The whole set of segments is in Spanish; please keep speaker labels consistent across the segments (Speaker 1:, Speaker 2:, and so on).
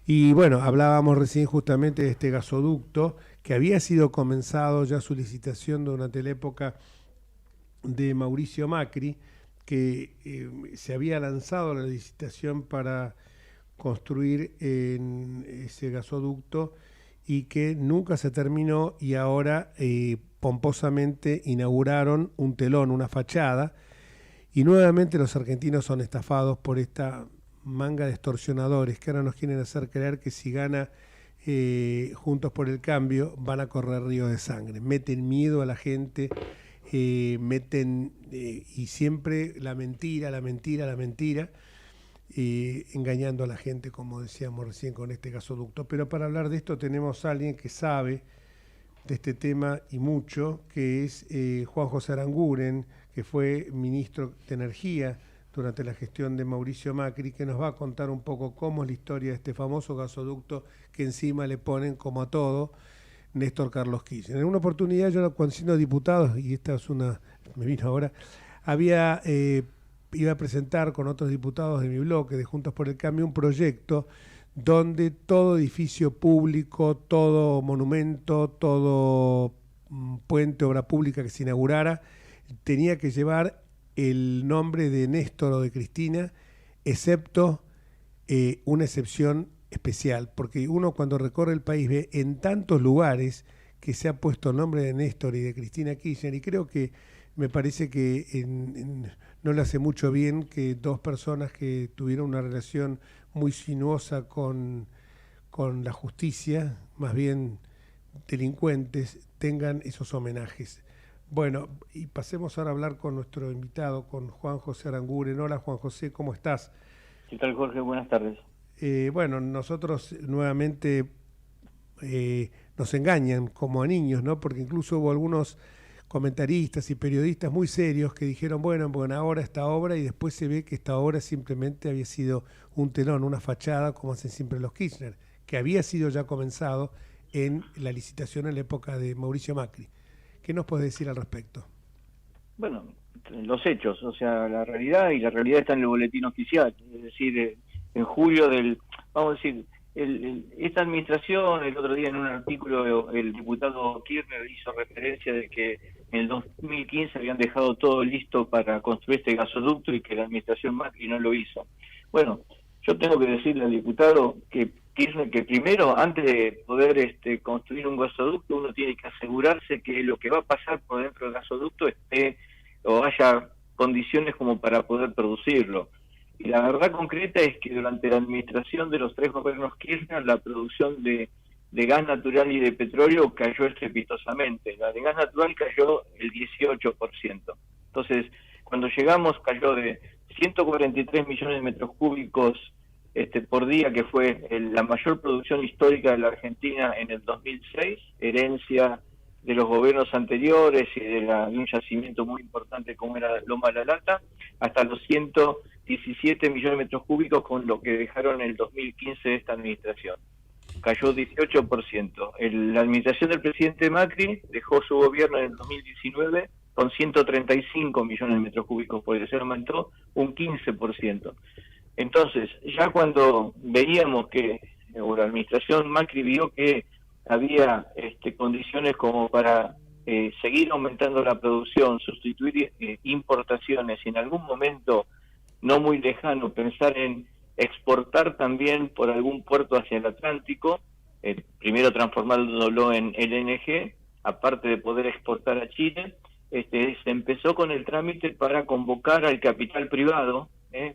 Speaker 1: Y bueno, hablábamos recién justamente de este gasoducto que había sido comenzado ya su licitación durante la época de Mauricio Macri, que se había lanzado la licitación para construir en ese gasoducto y que nunca se terminó y ahora pomposamente inauguraron un telón, una fachada, y nuevamente los argentinos son estafados por esta manga de extorsionadores que ahora nos quieren hacer creer que si gana Juntos por el Cambio van a correr ríos de sangre. Meten miedo a la gente, y siempre la mentira, la mentira, la mentira, engañando a la gente, como decíamos recién con este gasoducto. Pero para hablar de esto tenemos a alguien que sabe de este tema y mucho, que es Juan José Aranguren, que fue ministro de Energía durante la gestión de Mauricio Macri, que nos va a contar un poco cómo es la historia de este famoso gasoducto que encima le ponen, como a todo, Néstor Carlos Kirchner. En una oportunidad yo, cuando siendo diputado, y esta es una, me vino ahora, había iba a presentar con otros diputados de mi bloque, de Juntos por el Cambio, un proyecto donde todo edificio público, todo monumento, todo puente, obra pública que se inaugurara, tenía que llevar el nombre de Néstor o de Cristina, excepto una excepción especial, porque uno cuando recorre el país ve en tantos lugares que se ha puesto el nombre de Néstor y de Cristina Kirchner, y creo que me parece que no le hace mucho bien que dos personas que tuvieron una relación muy sinuosa con la justicia, más bien delincuentes, tengan esos homenajes. Bueno, y pasemos ahora a hablar con nuestro invitado, con Juan José Aranguren. Hola Juan José, ¿cómo estás?
Speaker 2: ¿Qué tal, Jorge? Buenas tardes.
Speaker 1: Bueno, nosotros nuevamente nos engañan como a niños, ¿no? Porque incluso hubo algunos comentaristas y periodistas muy serios que dijeron, bueno, en buena hora esta obra, y después se ve que esta obra simplemente había sido un telón, una fachada, como hacen siempre los Kirchner, que había sido ya comenzado en la licitación en la época de Mauricio Macri. ¿Qué nos puedes decir al respecto?
Speaker 2: Bueno, los hechos, o sea, la realidad, y la realidad está en el boletín oficial, es decir, en julio vamos a decir, esta administración, el otro día en un artículo el diputado Kirchner hizo referencia de que en el 2015 habían dejado todo listo para construir este gasoducto y que la administración Macri no lo hizo. Bueno, yo tengo que decirle al diputado que Kirchner, que primero, antes de poder construir un gasoducto, uno tiene que asegurarse que lo que va a pasar por dentro del gasoducto esté o haya condiciones como para poder producirlo. Y la verdad concreta es que durante la administración de los tres gobiernos Kirchner, la producción de gas natural y de petróleo cayó estrepitosamente. La de gas natural cayó el 18%. Entonces, cuando llegamos cayó de 143 millones de metros cúbicos por día, que fue la mayor producción histórica de la Argentina en el 2006, herencia de los gobiernos anteriores y de un yacimiento muy importante como era Loma de la Lata, hasta los 117 millones de metros cúbicos con lo que dejaron en el 2015 de esta administración. Cayó 18%. La administración del presidente Macri dejó su gobierno en el 2019 con 135 millones de metros cúbicos, porque se aumentó un 15%. Entonces, ya cuando veíamos que, o la administración Macri vio que había condiciones como para seguir aumentando la producción, sustituir importaciones y en algún momento no muy lejano pensar en exportar también por algún puerto hacia el Atlántico, primero transformándolo en LNG, aparte de poder exportar a Chile, se empezó con el trámite para convocar al capital privado,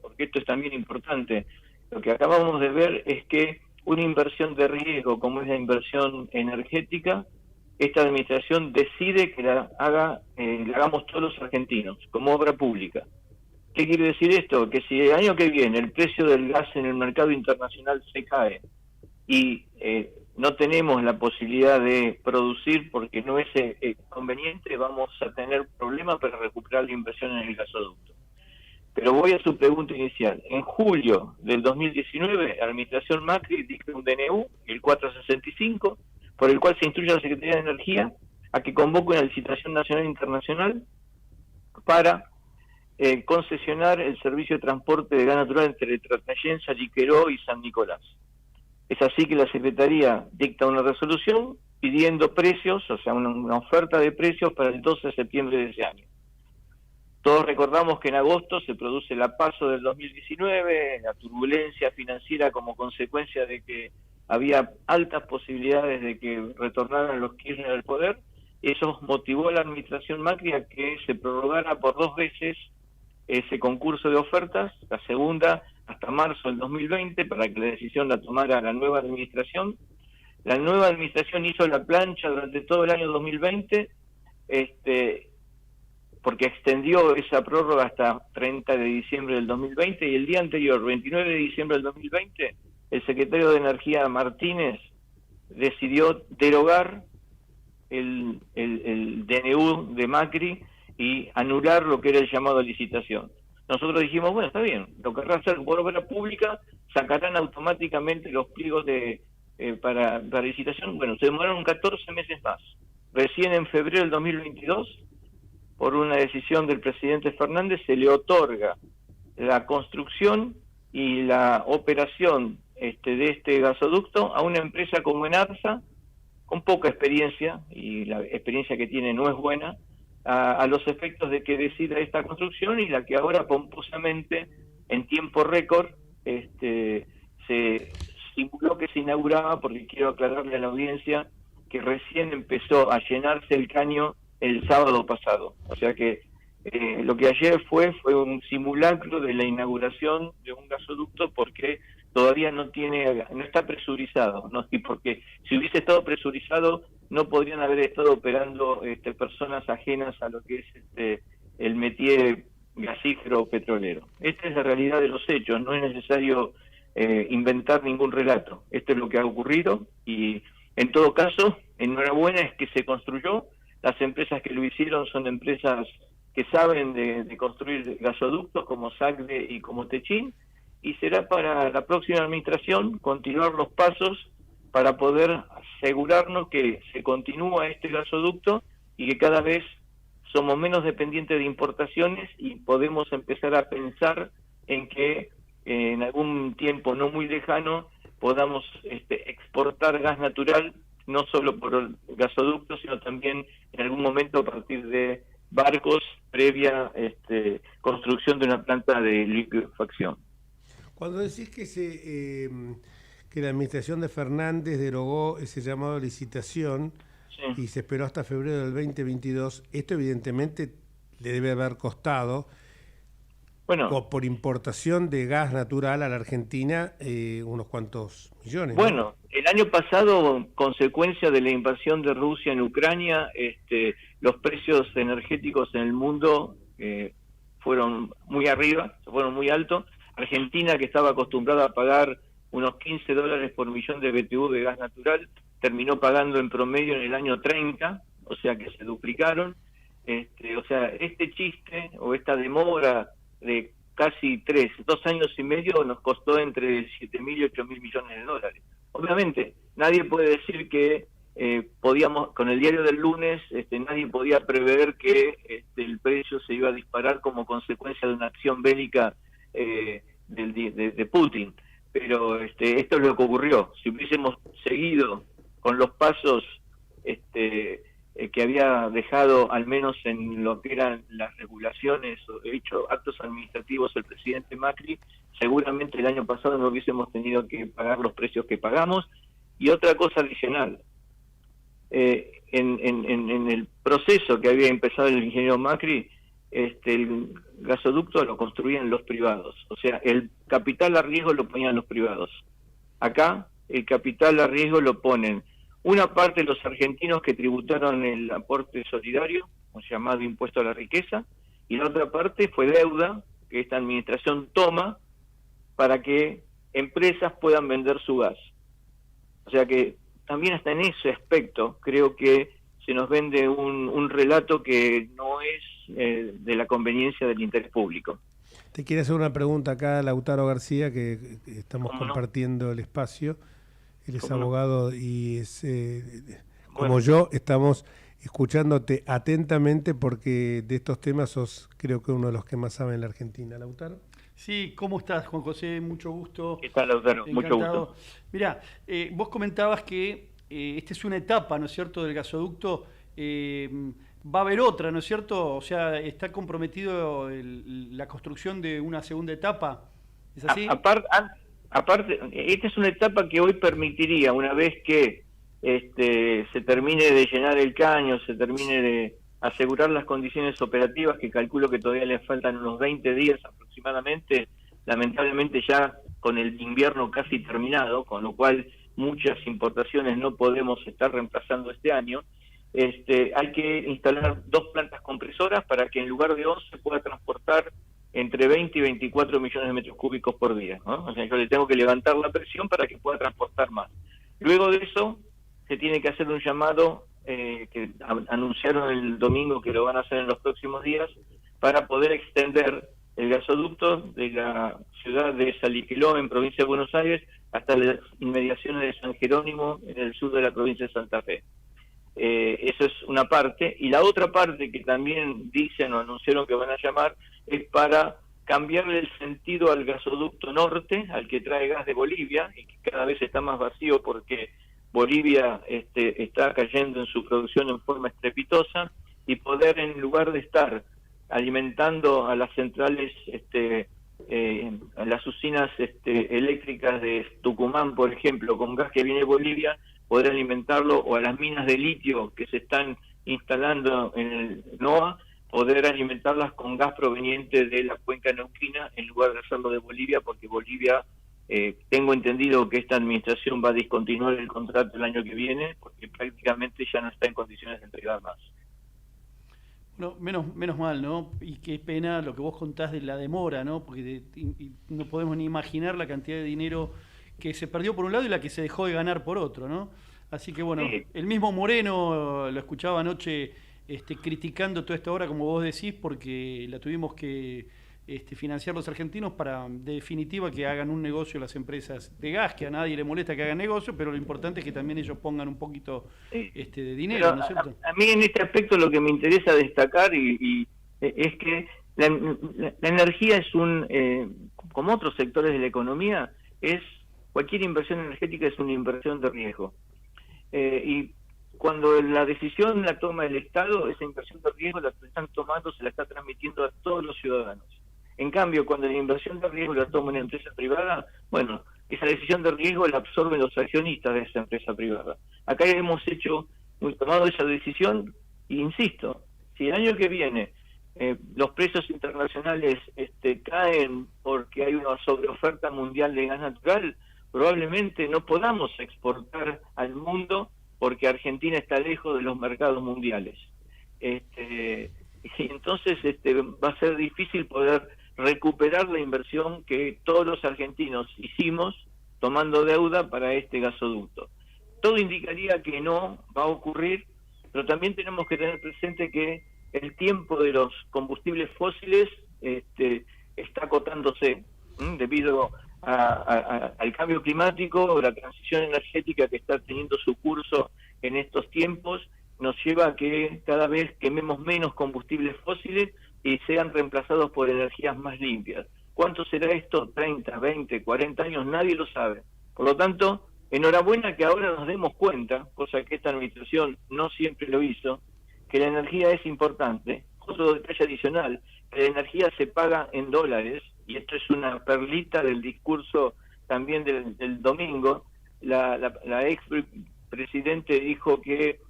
Speaker 2: porque esto es también importante. Lo que acabamos de ver es que una inversión de riesgo como es la inversión energética, esta administración decide que la hagamos todos los argentinos, como obra pública. ¿Qué quiere decir esto? Que si el año que viene el precio del gas en el mercado internacional se cae y no tenemos la posibilidad de producir porque no es conveniente, vamos a tener problemas para recuperar la inversión en el gasoducto. Pero voy a su pregunta inicial. En julio del 2019, la administración Macri dictó un DNU, el 465, por el cual se instruye a la Secretaría de Energía a que convoque una licitación nacional e internacional para concesionar el servicio de transporte de gas natural entre Tratayén, Salliqueró y San Nicolás. Es así que la Secretaría dicta una resolución pidiendo precios, o sea, una oferta de precios para el 12 de septiembre de ese año. Todos recordamos que en agosto se produce la PASO del 2019, la turbulencia financiera como consecuencia de que había altas posibilidades de que retornaran los Kirchner al poder. Eso motivó a la administración Macri a que se prorrogara por 2 veces ese concurso de ofertas, la segunda hasta marzo del 2020, para que la decisión la tomara la nueva administración. La nueva administración hizo la plancha durante todo el año 2020, porque extendió esa prórroga hasta 30 de diciembre del 2020, y el día anterior, 29 de diciembre del 2020, el secretario de Energía Martínez decidió derogar el DNU de Macri y anular lo que era el llamado a licitación. Nosotros dijimos, bueno, está bien, lo querrá hacer por obra pública, sacarán automáticamente los pliegos para licitación. Bueno, se demoraron 14 meses más. Recién en febrero del 2022, por una decisión del presidente Fernández, se le otorga la construcción y la operación de este gasoducto a una empresa como Enarsa, con poca experiencia, y la experiencia que tiene no es buena, a los efectos de que decida esta construcción, y la que ahora pomposamente, en tiempo récord, se simuló que se inauguraba, porque quiero aclararle a la audiencia que recién empezó a llenarse el caño el sábado pasado. O sea que lo que ayer fue un simulacro de la inauguración de un gasoducto, porque todavía no está presurizado, ¿no? Y porque si hubiese estado presurizado no podrían haber estado operando personas ajenas a lo que es el métier gasífero petrolero. Esta es la realidad de los hechos, no es necesario inventar ningún relato. Esto es lo que ha ocurrido, y en todo caso, enhorabuena, es que se construyó. Las empresas que lo hicieron son empresas que saben de construir gasoductos, como SACDE y como Techin, y será para la próxima administración continuar los pasos para poder asegurarnos que se continúa este gasoducto y que cada vez somos menos dependientes de importaciones, y podemos empezar a pensar en que en algún tiempo no muy lejano podamos exportar gas natural, no solo por gasoductos, sino también en algún momento a partir de barcos, previa construcción de una planta de liquefacción.
Speaker 1: Cuando decís que la administración de Fernández derogó ese llamado a licitación, sí, y se esperó hasta febrero del 2022, esto evidentemente le debe haber costado, bueno, por importación de gas natural a la Argentina, unos cuantos millones.
Speaker 2: Bueno, ¿no? El año pasado, consecuencia de la invasión de Rusia en Ucrania, los precios energéticos en el mundo fueron muy arriba, fueron muy altos. Argentina, que estaba acostumbrada a pagar unos $15 por millón de BTU de gas natural, terminó pagando en promedio en el año 30, o sea que se duplicaron. O sea, este chiste o esta demora de casi 2 años y medio nos costó entre 7.000 y 8.000 millones de dólares. Obviamente, nadie puede decir que podíamos, con el diario del lunes, nadie podía prever que el precio se iba a disparar como consecuencia de una acción bélica de Putin. Pero esto es lo que ocurrió. Si hubiésemos seguido con los pasos que había dejado, al menos en lo que eran las regulaciones o de hecho actos administrativos, el presidente Macri, seguramente el año pasado no hubiésemos tenido que pagar los precios que pagamos. Y otra cosa adicional, en el proceso que había empezado el ingeniero Macri, el gasoducto lo construían los privados, o sea, el capital a riesgo lo ponían los privados. Acá el capital a riesgo lo ponen una parte de los argentinos que tributaron el aporte solidario, o llamado impuesto a la riqueza, y la otra parte fue deuda que esta administración toma para que empresas puedan vender su gas. O sea que también hasta en ese aspecto creo que se nos vende un relato que no es de la conveniencia del interés público.
Speaker 1: Te quiero hacer una pregunta acá, Lautaro García, que estamos compartiendo el espacio. Él es abogado y es, como yo, estamos escuchándote atentamente porque de estos temas sos, creo que uno de los que más sabe en la Argentina. Lautaro.
Speaker 3: Sí, ¿cómo estás, Juan José? Mucho gusto.
Speaker 2: ¿Qué tal, Lautaro? Mucho
Speaker 3: Encantado.
Speaker 2: gusto.
Speaker 3: Mirá, vos comentabas que esta es una etapa, ¿no es cierto?, del gasoducto. Va a haber otra, ¿no es cierto? O sea, está comprometido la construcción de una segunda etapa. ¿Es así?
Speaker 2: Aparte, esta es una etapa que hoy permitiría, una vez que se termine de llenar el caño, se termine de asegurar las condiciones operativas, que calculo que todavía le faltan unos 20 días aproximadamente, lamentablemente ya con el invierno casi terminado, con lo cual muchas importaciones no podemos estar reemplazando este año. Hay que instalar 2 plantas compresoras para que en lugar de 11 pueda transportar entre 20 y 24 millones de metros cúbicos por día, ¿no? O sea, yo le tengo que levantar la presión para que pueda transportar más. Luego de eso, se tiene que hacer un llamado que anunciaron el domingo que lo van a hacer en los próximos días para poder extender el gasoducto de la ciudad de Saliqueló, en provincia de Buenos Aires, hasta las inmediaciones de San Jerónimo, en el sur de la provincia de Santa Fe. Eso es una parte, y la otra parte que también dicen o anunciaron que van a llamar es para cambiarle el sentido al gasoducto norte, al que trae gas de Bolivia, y que cada vez está más vacío porque Bolivia está cayendo en su producción en forma estrepitosa, y poder, en lugar de estar alimentando a las centrales, a las usinas eléctricas de Tucumán, por ejemplo, con gas que viene de Bolivia, poder alimentarlo, o a las minas de litio que se están instalando en el NOA, poder alimentarlas con gas proveniente de la cuenca neuquina en lugar de hacerlo de Bolivia, porque Bolivia, tengo entendido que esta administración va a discontinuar el contrato el año que viene, porque prácticamente ya no está en condiciones de entregar más.
Speaker 3: No, menos mal, ¿no? Y qué pena lo que vos contás de la demora, ¿no? Porque no podemos ni imaginar la cantidad de dinero que se perdió por un lado y la que se dejó de ganar por otro, ¿no? Así que bueno,
Speaker 2: Sí.
Speaker 3: el mismo Moreno lo escuchaba anoche criticando toda esta obra, como vos decís, porque la tuvimos que financiar los argentinos para, de definitiva, que hagan un negocio las empresas de gas, que a nadie le molesta que hagan negocio, pero lo importante es que también ellos pongan un poquito
Speaker 2: Sí.
Speaker 3: de dinero,
Speaker 2: Pero
Speaker 3: ¿no es cierto?
Speaker 2: a mí en este aspecto lo que me interesa destacar es que la energía es como otros sectores de la economía, cualquier inversión energética es una inversión de riesgo. Y cuando la decisión la toma el Estado, esa inversión de riesgo la están tomando, se la está transmitiendo a todos los ciudadanos. En cambio, cuando la inversión de riesgo la toma una empresa privada, bueno, esa decisión de riesgo la absorben los accionistas de esa empresa privada. Acá hemos tomado esa decisión, e insisto, si el año que viene los precios internacionales caen porque hay una sobreoferta mundial de gas natural, probablemente no podamos exportar al mundo porque Argentina está lejos de los mercados mundiales. Y entonces va a ser difícil poder recuperar la inversión que todos los argentinos hicimos tomando deuda para este gasoducto. Todo indicaría que no va a ocurrir, pero también tenemos que tener presente que el tiempo de los combustibles fósiles está acotándose debido al cambio climático. La transición energética que está teniendo su curso en estos tiempos nos lleva a que cada vez quememos menos combustibles fósiles y sean reemplazados por energías más limpias. ¿Cuánto será esto? 30, 20, 40 años, nadie lo sabe. Por lo tanto, enhorabuena que ahora nos demos cuenta, cosa que esta administración no siempre lo hizo, que la energía es importante. Otro detalle adicional, que la energía se paga en dólares, y esto es una perlita del discurso también del domingo. La ex presidente dijo que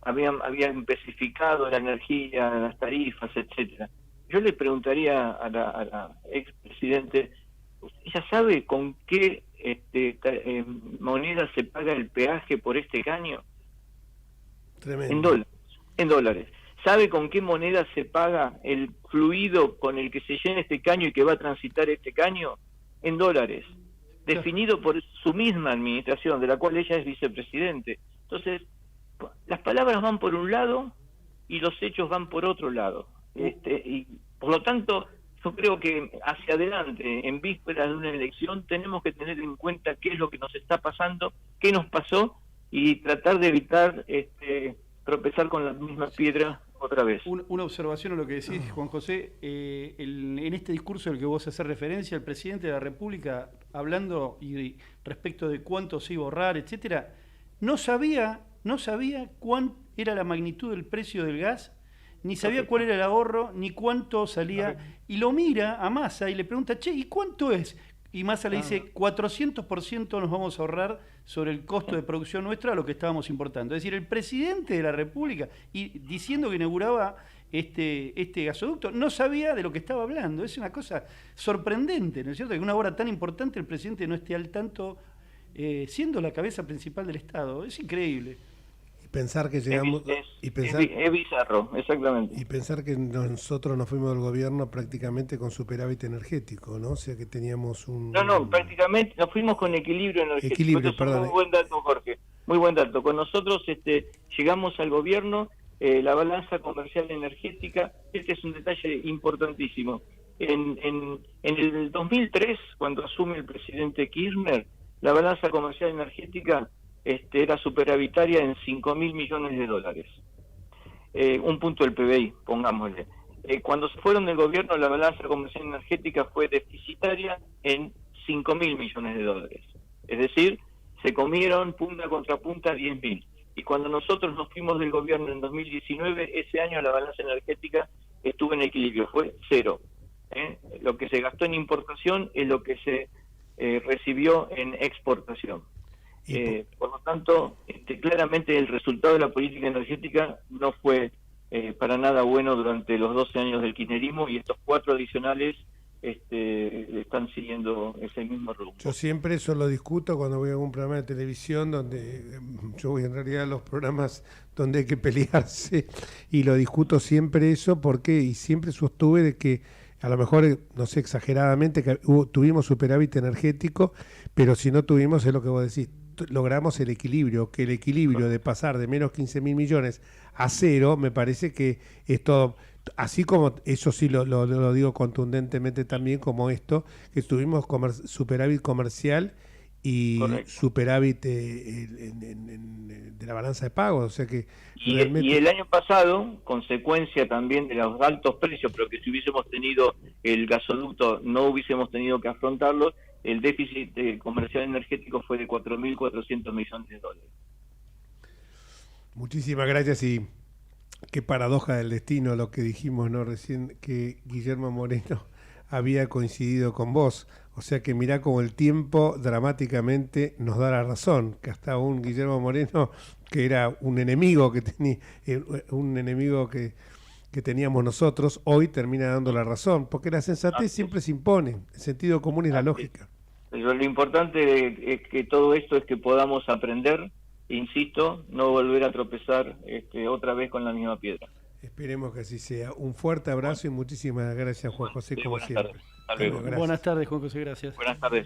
Speaker 2: habían especificado la energía, las tarifas, etcétera. Yo le preguntaría a la ex presidente, ¿ella sabe con qué moneda se paga el peaje por este caño?
Speaker 1: Tremendo.
Speaker 2: En dólares. ¿Sabe con qué moneda se paga el fluido con el que se llena este caño y que va a transitar este caño? En dólares. Definido por su misma administración, de la cual ella es vicepresidente. Entonces, las palabras van por un lado y los hechos van por otro lado. Y por lo tanto, yo creo que hacia adelante, en vísperas de una elección, tenemos que tener en cuenta qué es lo que nos está pasando, qué nos pasó, y tratar de evitar tropezar con la misma piedra otra vez.
Speaker 3: Una observación a lo que decís, Juan José. En este discurso al que vos haces referencia, el presidente de la República, hablando y respecto de cuánto se iba a ahorrar, etcétera, no sabía cuán era la magnitud del precio del gas, ni sabía cuál era el ahorro, ni cuánto salía. Y lo mira a Massa y le pregunta, che, ¿y cuánto es? Y Massa le dice, 400% nos vamos a ahorrar sobre el costo de producción nuestra a lo que estábamos importando. Es decir, el presidente de la República, y diciendo que inauguraba este gasoducto, no sabía de lo que estaba hablando. Es una cosa sorprendente, ¿no es cierto? Que una hora tan importante el presidente no esté al tanto, siendo la cabeza principal del Estado. Es increíble.
Speaker 1: Pensar que llegamos
Speaker 2: es bizarro, exactamente.
Speaker 1: Y pensar que nosotros nos fuimos del gobierno prácticamente con superávit energético, ¿no? O sea que teníamos
Speaker 2: prácticamente nos fuimos con equilibrio energético.
Speaker 1: Perdón.
Speaker 2: Muy buen dato, Jorge. Muy buen dato. Con nosotros llegamos al gobierno, la balanza comercial energética, este es un detalle importantísimo. En el 2003, cuando asume el presidente Kirchner, la balanza comercial energética era superavitaria en 5.000 millones de dólares. Un punto del PBI, pongámosle. Cuando se fueron del gobierno, la balanza comercial energética fue deficitaria en 5.000 millones de dólares. Es decir, se comieron punta contra punta 10.000. Y cuando nosotros nos fuimos del gobierno en 2019, ese año la balanza energética estuvo en equilibrio, fue cero. Lo que se gastó en importación es lo que se recibió en exportación. Por lo tanto, claramente el resultado de la política energética no fue para nada bueno durante los 12 años del kirchnerismo, y estos 4 adicionales están siguiendo ese mismo rumbo.
Speaker 1: Yo siempre eso lo discuto cuando voy a algún programa de televisión, donde yo voy en realidad a los programas donde hay que pelearse, y lo discuto siempre eso, porque y siempre sostuve de que a lo mejor, no sé, exageradamente, que tuvimos superávit energético, pero si no tuvimos, es lo que vos decís, logramos el equilibrio, que el equilibrio de pasar de menos 15.000 millones a cero, me parece que esto, así como, eso sí lo digo contundentemente también, como esto, que tuvimos superávit comercial y
Speaker 2: correcto,
Speaker 1: superávit de la balanza de pagos, o sea que realmente...
Speaker 2: Y el año pasado, consecuencia también de los altos precios, pero que si hubiésemos tenido el gasoducto no hubiésemos tenido que afrontarlo, el déficit comercial energético fue de 4.400 millones de dólares.
Speaker 1: Muchísimas gracias, y qué paradoja del destino lo que dijimos, ¿no? Recién, que Guillermo Moreno había coincidido con vos. O sea que mirá cómo el tiempo dramáticamente nos da la razón, que hasta un Guillermo Moreno, que era un enemigo que teníamos nosotros, hoy termina dando la razón, porque la sensatez siempre se impone, el sentido común y la lógica.
Speaker 2: Pero lo importante es que todo esto es que podamos aprender, insisto, no volver a tropezar otra vez con la misma piedra.
Speaker 1: Esperemos que así sea. Un fuerte abrazo y muchísimas gracias, Juan José, como siempre.
Speaker 2: Hasta luego.
Speaker 3: Buenas tardes, Juan José, gracias.
Speaker 2: Buenas tardes.